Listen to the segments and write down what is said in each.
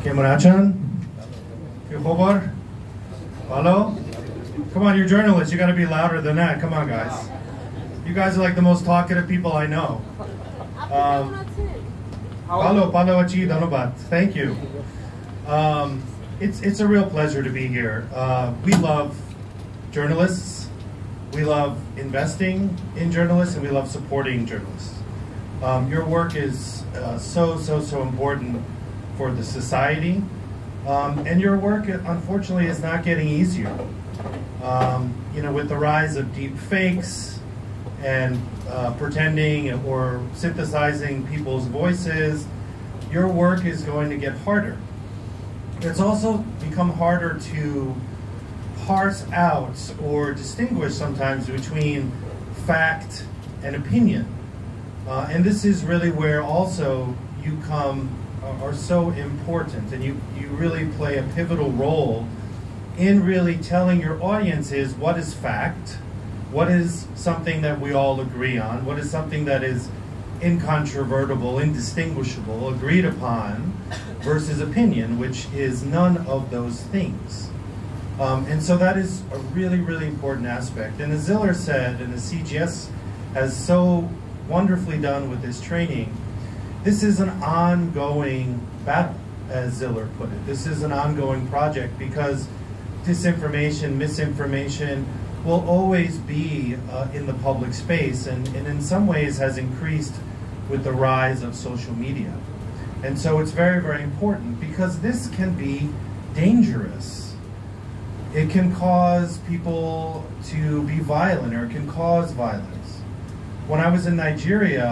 কেমন আছেন? কি খবর? Hello? Come on, you're journalists. You got to be louder than that. Come on, guys. You guys are like the most talkative people I know. Thank you. It's a real pleasure to be here. We love journalists. We love investing in journalists, and we love supporting journalists. Your work is so important for the society, and your work, unfortunately, is not getting easier. You know, with the rise of deep fakes and pretending or synthesizing people's voices, your work is going to get harder. It's also become harder to parse out or distinguish sometimes between fact and opinion. And this is really where also you are so important, and you really play a pivotal role in really telling your audiences what is fact, what is something that we all agree on, what is something that is incontrovertible, indistinguishable, agreed upon, versus opinion, which is none of those things. And so that is a really important aspect. And as Ziller said, and as CGS has so wonderfully done with this training, this is an ongoing battle, as Ziller put it. This is an ongoing project because disinformation, misinformation will always be in the public space, and in some ways has increased with the rise of social media. And so it's very important because this can be dangerous. It can cause people to be violent, or it can cause violence. When I was in Nigeria,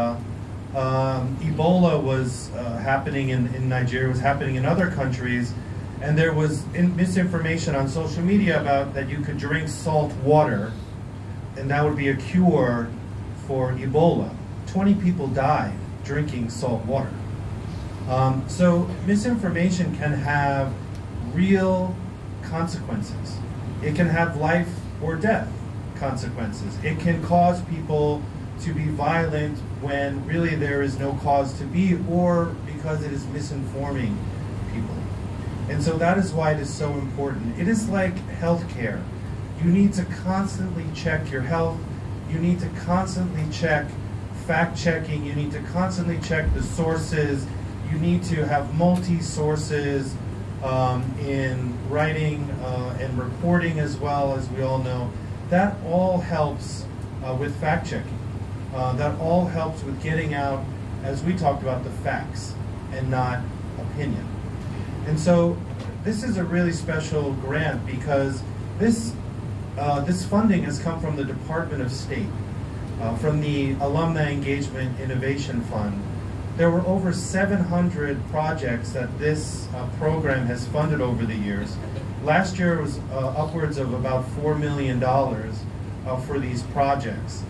Ebola was happening in Nigeria, was happening in other countries, and there was misinformation on social media about that you could drink salt water and that would be a cure for Ebola. 20 people died drinking salt water. So misinformation can have real consequences. It can have life or death consequences. It can cause people to be violent when really there is no cause to be, or because it is misinforming people. And so that is why it is so important. It is like healthcare. You need to constantly check your health. You need to constantly check fact-checking. You need to constantly check the sources. You need to have multi-sources in writing and reporting as well, as we all know. That all helps with fact-checking. That all helps with getting out, as we talked about, the facts and not opinion. And so this is a really special grant because this funding has come from the Department of State, from the Alumni Engagement Innovation Fund. There were over 700 projects that this program has funded over the years. Last year was upwards of about $4 million for these projects.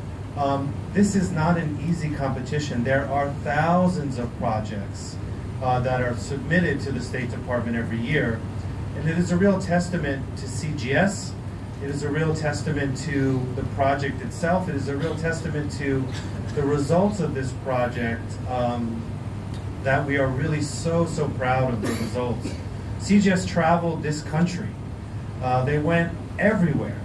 This is not an easy competition. There are thousands of projects that are submitted to the State Department every year. And it is a real testament to CGS. It is a real testament to the project itself. It is a real testament to the results of this project, that we are really so proud of the results. CGS traveled this country. They went everywhere.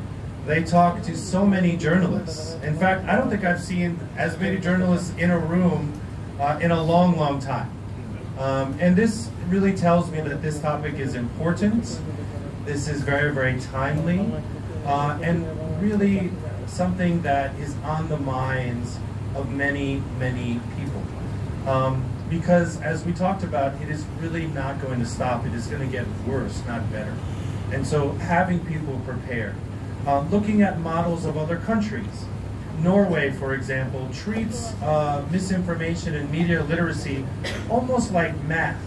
They talked to so many journalists. In fact, I don't think I've seen as many journalists in a room in a long time. And this really tells me that this topic is important. This is very timely, and really something that is on the minds of many people. Because as we talked about, it is really not going to stop. It is going to get worse, not better. And so having people prepared. Looking at models of other countries. Norway, for example, treats misinformation and media literacy almost like math.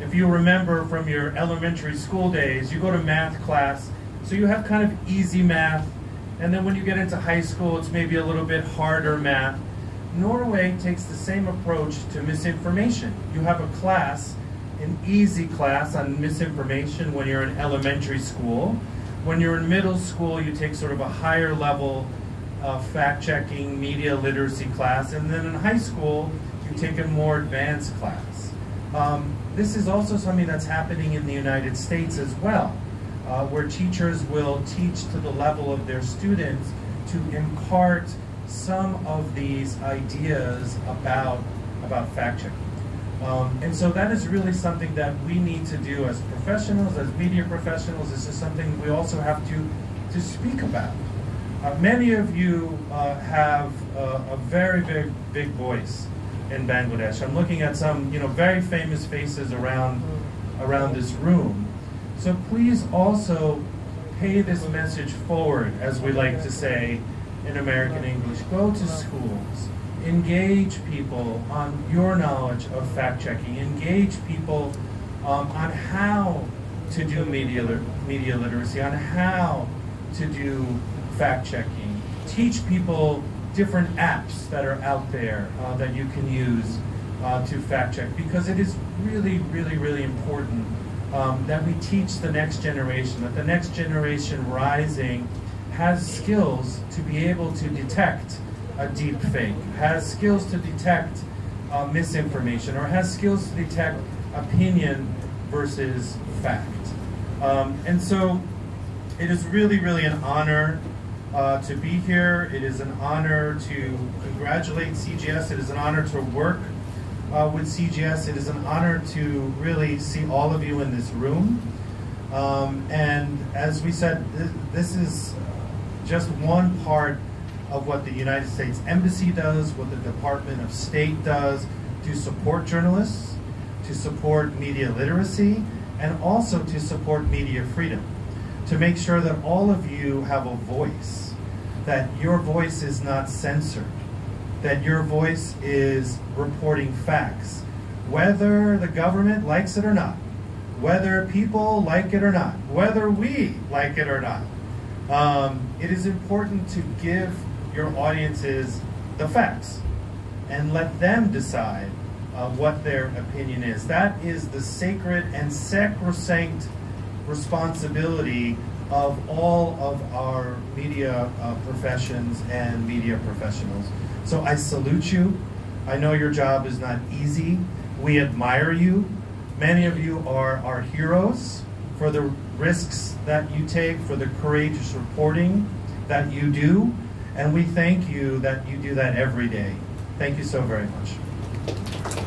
If you remember from your elementary school days, you go to math class, so you have kind of easy math, and then when you get into high school, it's maybe a little bit harder math. Norway takes the same approach to misinformation. You have a class, an easy class on misinformation when you're in elementary school. When you're in middle school, you take sort of a higher level fact-checking, media literacy class, and then in high school, you take a more advanced class. this is also something that's happening in the United States as well, where teachers will teach to the level of their students to impart some of these ideas about fact-checking. And so that is really something that we need to do as professionals, as media professionals. This is something we also have to speak about. Many of you have a very, very big voice in Bangladesh. I'm looking at some, very famous faces around this room. So please also pay this message forward, as we like to say in American English. Go to schools, engage people on your knowledge of fact-checking, engage people on how to do media literacy, on how to do fact-checking. Teach people different apps that are out there that you can use to fact-check, because it is really, really, really important that we teach the next generation, that the next generation rising has skills to be able to detect a deep fake, has skills to detect misinformation, or has skills to detect opinion versus fact. And so it is really, really an honor to be here. It is an honor to congratulate CGS. It is an honor to work with CGS. It is an honor to really see all of you in this room. And as we said, this is just one part of what the United States Embassy does, what the Department of State does to support journalists, to support media literacy, and also to support media freedom, to make sure that all of you have a voice, that your voice is not censored, that your voice is reporting facts, whether the government likes it or not, whether people like it or not, whether we like it or not. It is important to give your audiences the facts and let them decide what their opinion is. That is the sacred and sacrosanct responsibility of all of our media professions and media professionals. So I salute you. I know your job is not easy. We admire you. Many of you are our heroes for the risks that you take, for the courageous reporting that you do. And we thank you that you do that every day. Thank you so very much.